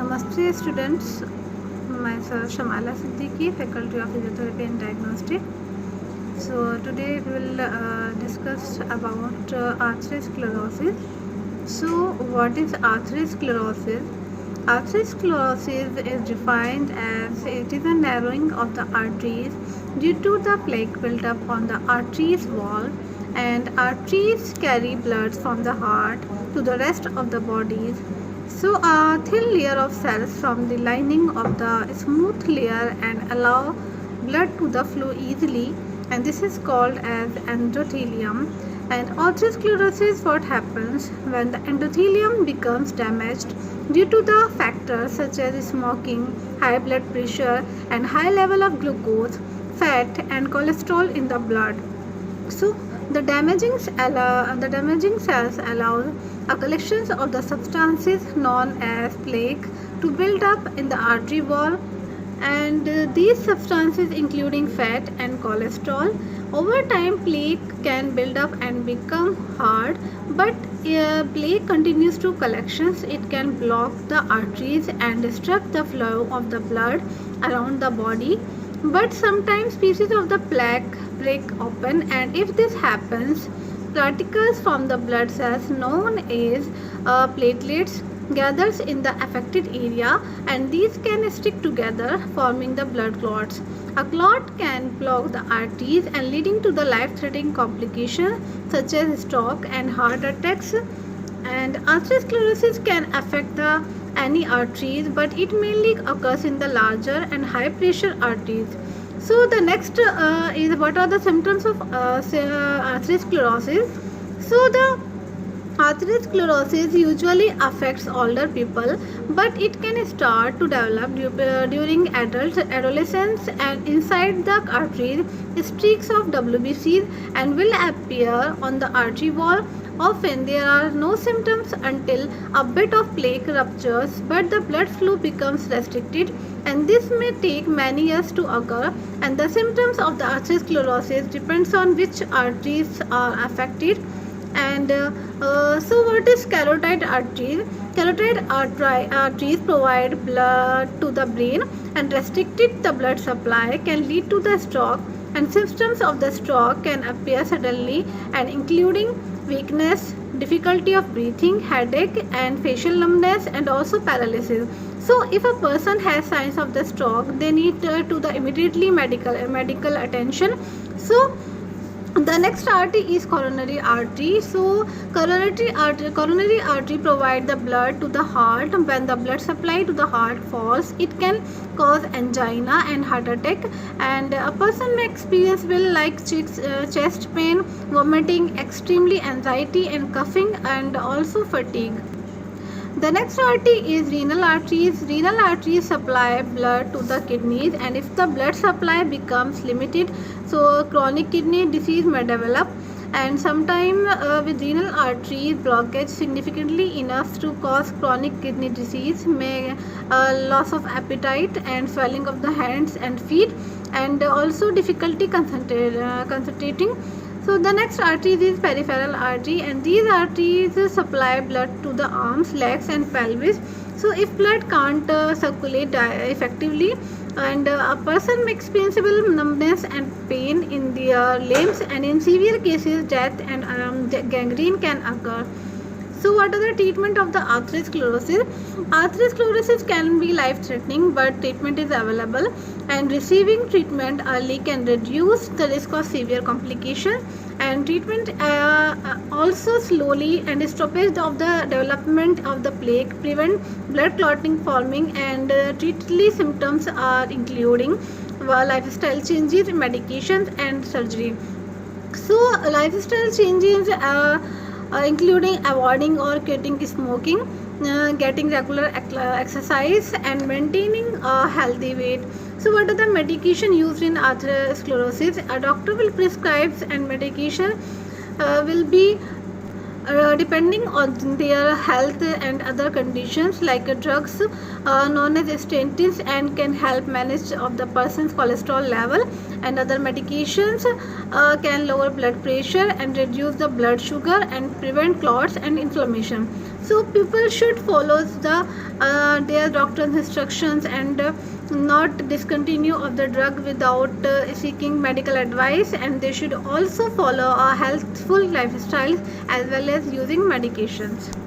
Namaste students, myself Shamala Siddiqui, Faculty of Physiotherapy and Diagnostic. So today we will discuss about atherosclerosis. So what is atherosclerosis? Atherosclerosis is defined as it is a narrowing of the arteries due to the plaque built up on the arteries wall, and arteries carry blood from the heart to the rest of the bodies. So a thin layer of cells from the lining of the smooth layer and allow blood to the flow easily, and this is called as endothelium. And atherosclerosis, what happens when the endothelium becomes damaged due to the factors such as smoking, high blood pressure and high level of glucose, fat and cholesterol in the blood. So the damaging cells allow a collection of the substances known as plaque to build up in the artery wall, and these substances including fat and cholesterol. Over time plaque can build up and become hard, but plaque continues to collections. It can block the arteries and disrupt the flow of the blood around the body, but sometimes pieces of the plaque break open, and if this happens, particles from the blood cells known as platelets gathers in the affected area, and these can stick together forming the blood clots. A clot can block the arteries and leading to the life-threatening complications such as stroke and heart attacks. And atherosclerosis can affect any arteries, but it mainly occurs in the larger and high pressure arteries. So the next is what are the symptoms of atherosclerosis. So the atherosclerosis usually affects older people, but it can start to develop during adolescence, and inside the arteries streaks of WBCs and will appear on the artery wall. Often there are no symptoms until a bit of plaque ruptures, but the blood flow becomes restricted, and this may take many years to occur. And the symptoms of the atherosclerosis depends on which arteries are affected. And so what is carotid arteries? Carotid arteries provide blood to the brain, and restricted the blood supply can lead to the stroke, and symptoms of the stroke can appear suddenly and including weakness, difficulty of breathing, headache and facial numbness, and also paralysis. So if a person has signs of the stroke, they need to the immediately medical attention. So the next artery is coronary artery. So coronary artery provide the blood to the heart. When the blood supply to the heart falls, it can cause angina and heart attack, and a person may experience chest pain, vomiting, extremely anxiety and coughing, and also fatigue. The next artery is renal arteries. Renal arteries supply blood to the kidneys, and if the blood supply becomes limited, so chronic kidney disease may develop. And sometime with renal artery blockage significantly enough to cause chronic kidney disease, may loss of appetite and swelling of the hands and feet, and also difficulty concentrating. So the next artery is peripheral artery, and these arteries supply blood to the arms, legs and pelvis. So if blood can't circulate effectively, and a person may experience numbness and pain in their limbs, and in severe cases death and gangrene can occur. So what are the treatment of the atherosclerosis? Atherosclerosis can be life-threatening, but treatment is available, and receiving treatment early can reduce the risk of severe complications. And treatment also slowly and stoppage of the development of the plaque, prevent blood clotting forming, and treatable symptoms are including lifestyle changes, medications and surgery. So lifestyle changes including avoiding or quitting smoking, getting regular exercise and maintaining a healthy weight. So what are the medication used in atherosclerosis? A doctor will prescribe, and medication will be depending on their health and other conditions, like drugs known as statins, and can help manage of the person's cholesterol level, and other medications can lower blood pressure and reduce the blood sugar and prevent clots and inflammation. So people should follow the their doctor's instructions and not discontinue of the drug without seeking medical advice, and they should also follow a healthful lifestyle as well as using medications.